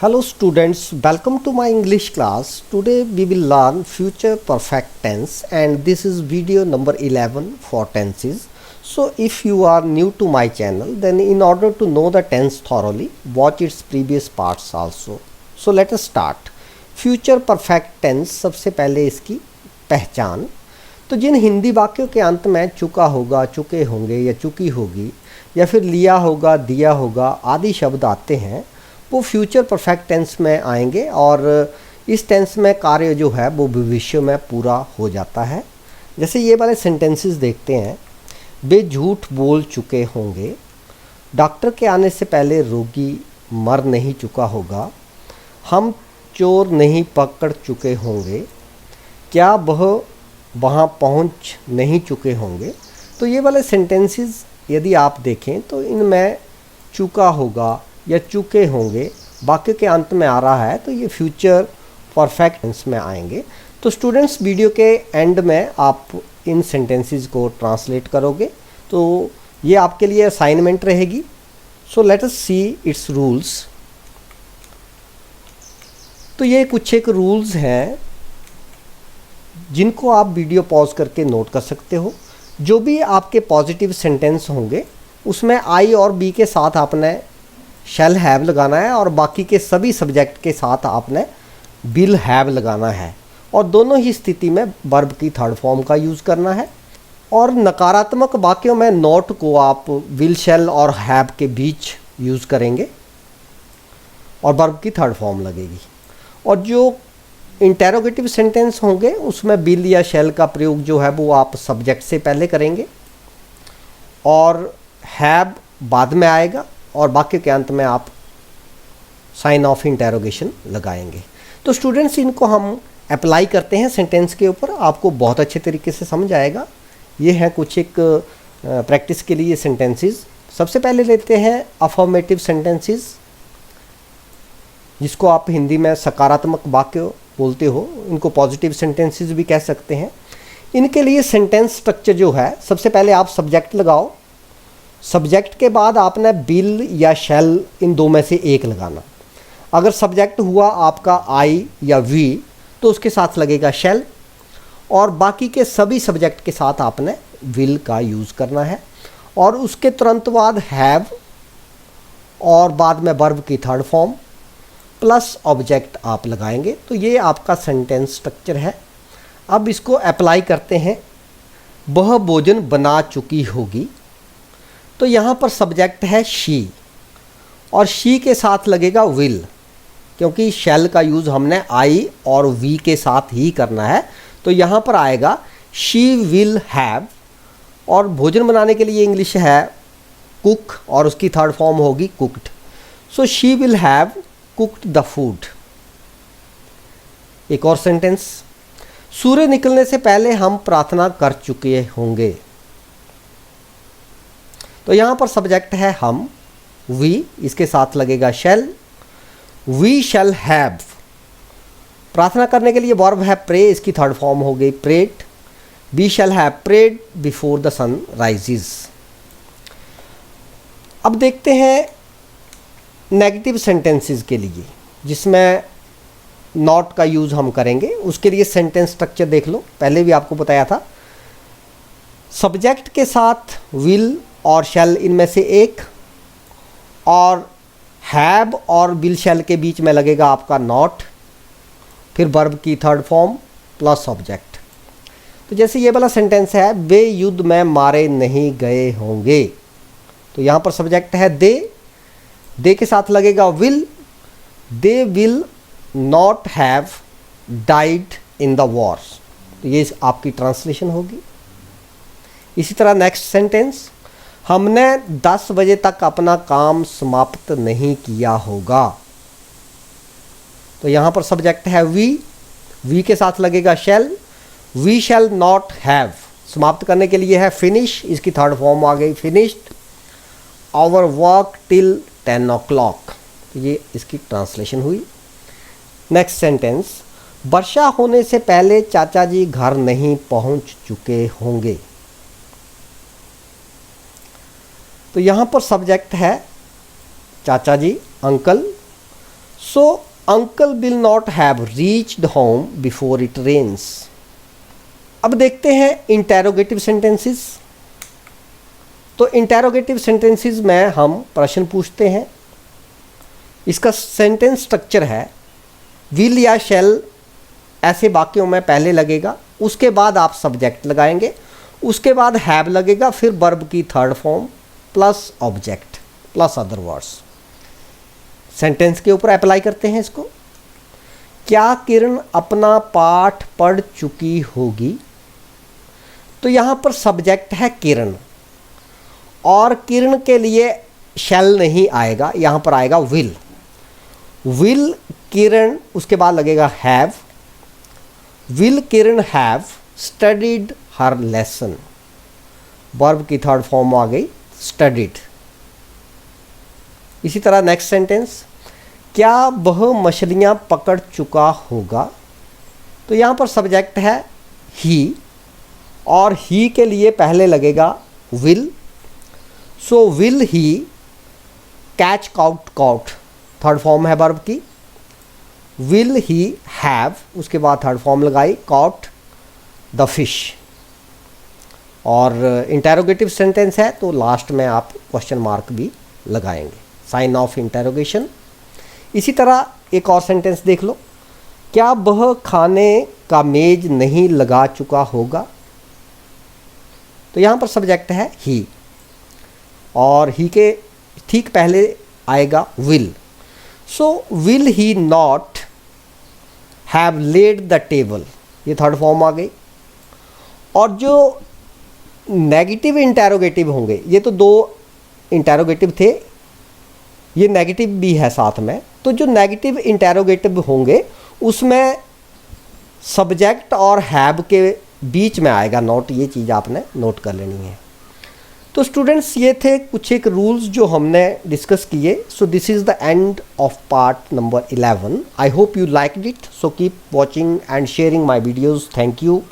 Hello students, welcome to my English class. Today we will learn future perfect tense and this is video number 11 for tenses. So if you are new to my channel, then in order to know the tense thoroughly, watch its previous parts also. So let us start. Future perfect tense, सबसे पहले इसकी पहचान। तो जिन हिंदी वाक्यों के अंत में चुका होगा, चुके होंगे या चुकी होगी या फिर लिया होगा, दिया होगा आदि शब्द आते हैं वो फ्यूचर परफेक्ट टेंस में आएंगे और इस टेंस में कार्य जो है वो भविष्य में पूरा हो जाता है। जैसे ये वाले सेंटेंसेस देखते हैं, वे झूठ बोल चुके होंगे, डॉक्टर के आने से पहले रोगी मर नहीं चुका होगा, हम चोर नहीं पकड़ चुके होंगे, क्या वह वहाँ पहुँच नहीं चुके होंगे। तो ये वाले सेंटेंसेस यदि आप देखें तो इनमें चुका होगा या चुके होंगे वाक्य के अंत में आ रहा है, तो ये फ्यूचर परफेक्ट टेंस में आएंगे। तो स्टूडेंट्स वीडियो के एंड में आप इन सेंटेंसेस को ट्रांसलेट करोगे, तो ये आपके लिए असाइनमेंट रहेगी। So let us see it's rules. तो ये कुछ एक रूल्स हैं जिनको आप वीडियो पॉज करके नोट कर सकते हो। जो भी आपके पॉजिटिव सेंटेंस होंगे उसमें आई और बी के साथ आपने शैल हैव लगाना है और बाकी के सभी सब्जेक्ट के साथ आपने विल हैव लगाना है और दोनों ही स्थिति में वर्ब की थर्ड फॉर्म का यूज़ करना है। और नकारात्मक वाक्यों में नॉट को आप विल शैल और हैव के बीच यूज़ करेंगे और वर्ब की थर्ड फॉर्म लगेगी। और जो इंटेरोगेटिव सेंटेंस होंगे उसमें विल या शैल का प्रयोग जो है वो आप सब्जेक्ट से पहले करेंगे और हैव बाद में आएगा और वाक्य के अंत में आप साइन ऑफ इंटेरोगेशन लगाएंगे। तो स्टूडेंट्स इनको हम अप्लाई करते हैं सेंटेंस के ऊपर, आपको बहुत अच्छे तरीके से समझ आएगा। ये हैं कुछ एक प्रैक्टिस के लिए सेंटेंसेस। सबसे पहले लेते हैं अफर्मेटिव सेंटेंसेस, जिसको आप हिंदी में सकारात्मक वाक्य बोलते हो, इनको पॉजिटिव सेंटेंसेस भी कह सकते हैं। इनके लिए सेंटेंस स्ट्रक्चर जो है, सबसे पहले आप सब्जेक्ट लगाओ, सब्जेक्ट के बाद आपने विल या शैल इन दो में से एक लगाना। अगर सब्जेक्ट हुआ आपका आई या वी तो उसके साथ लगेगा शैल और बाकी के सभी सब्जेक्ट के साथ आपने विल का यूज़ करना है और उसके तुरंत बाद हैव और बाद में वर्ब की थर्ड फॉर्म प्लस ऑब्जेक्ट आप लगाएंगे। तो ये आपका सेंटेंस स्ट्रक्चर है। अब इसको अप्लाई करते हैं। वह भोजन बना चुकी होगी, तो यहाँ पर सब्जेक्ट है शी और शी के साथ लगेगा विल, क्योंकि शैल का यूज़ हमने आई और वी के साथ ही करना है। तो यहाँ पर आएगा शी विल हैव और भोजन बनाने के लिए इंग्लिश है कुक और उसकी थर्ड फॉर्म होगी cooked. So she will have cooked the food. एक और सेंटेंस, सूर्य निकलने से पहले हम प्रार्थना कर चुके होंगे। तो यहाँ पर सब्जेक्ट है हम, वी, इसके साथ लगेगा शैल, वी शैल हैव। प्रार्थना करने के लिए वर्ब है प्रे, इसकी थर्ड फॉर्म हो गई prayed, we shall have prayed before the sun rises. अब देखते हैं नेगेटिव सेंटेंसेस के लिए, जिसमें नॉट का यूज़ हम करेंगे। उसके लिए सेंटेंस स्ट्रक्चर देख लो, पहले भी आपको बताया था। सब्जेक्ट के साथ विल और शैल इनमें से एक और हैव और विल शैल के बीच में लगेगा आपका नॉट, फिर वर्ब की थर्ड फॉर्म प्लस ऑब्जेक्ट। तो जैसे ये वाला सेंटेंस है, वे युद्ध में मारे नहीं गए होंगे, तो यहाँ पर सब्जेक्ट है दे के साथ लगेगा will, they will not have died in the war. तो ये आपकी ट्रांसलेशन होगी। इसी तरह नेक्स्ट सेंटेंस, हमने 10 बजे तक अपना काम समाप्त नहीं किया होगा। तो यहाँ पर सब्जेक्ट है वी के साथ लगेगा शैल, वी शैल नॉट हैव। समाप्त करने के लिए है फिनिश, इसकी थर्ड फॉर्म आ गई finished, our work till 10 o'clock। तो ये इसकी ट्रांसलेशन हुई। नेक्स्ट सेंटेंस, वर्षा होने से पहले चाचा जी घर नहीं पहुँच चुके होंगे। तो यहाँ पर सब्जेक्ट है चाचा जी, uncle, so uncle will not have reached home before it rains. अब देखते हैं इंटेरोगेटिव सेंटेंसेस। तो इंटेरोगेटिव सेंटेंसेस में हम प्रश्न पूछते हैं। इसका सेंटेंस स्ट्रक्चर है विल या शैल ऐसे वाक्यों में पहले लगेगा, उसके बाद आप सब्जेक्ट लगाएंगे, उसके बाद हैव लगेगा, फिर वर्ब की third form plus object plus other words. Sentence के ऊपर अप्लाई करते हैं इसको। क्या किरण अपना पाठ पढ़ चुकी होगी? तो यहाँ पर सब्जेक्ट है किरण, और किरण के लिए शैल नहीं आएगा, यहाँ पर आएगा विल। विल किरण, उसके बाद लगेगा have. Will Kiran have studied her lesson. Verb की थर्ड फॉर्म आ गई स्टडीड। इसी तरह नेक्स्ट सेंटेंस, क्या वह मछलियाँ पकड़ चुका होगा? तो यहाँ पर सब्जेक्ट है ही, और ही के लिए पहले लगेगा will. So will he catch caught caught, third form है वर्ब की। विल ही हैव, उसके बाद थर्ड फॉर्म लगाई कॉट द फिश। और इंटेरोगेटिव सेंटेंस है तो लास्ट में आप क्वेश्चन मार्क भी लगाएंगे, साइन ऑफ इंटेरोगेशन। इसी तरह एक और सेंटेंस देख लो, क्या वह खाने का मेज नहीं लगा चुका होगा? तो यहाँ पर सब्जेक्ट है ही, और ही के ठीक पहले आएगा will. So will he not have led the table, ये थर्ड फॉर्म आ गई। और जो नेगेटिव इंटेरोगेटिव होंगे, ये तो दो इंटेरोगेटिव थे, ये नेगेटिव भी है साथ में, तो जो नेगेटिव इंटेरोगेटिव होंगे उसमें सब्जेक्ट और हैव के बीच में आएगा नॉट, ये चीज़ आपने नोट कर लेनी है। तो स्टूडेंट्स ये थे कुछ एक रूल्स जो हमने डिस्कस किए। So this is the end of part number 11। I hope you liked it, so keep watching and sharing my videos. Thank you.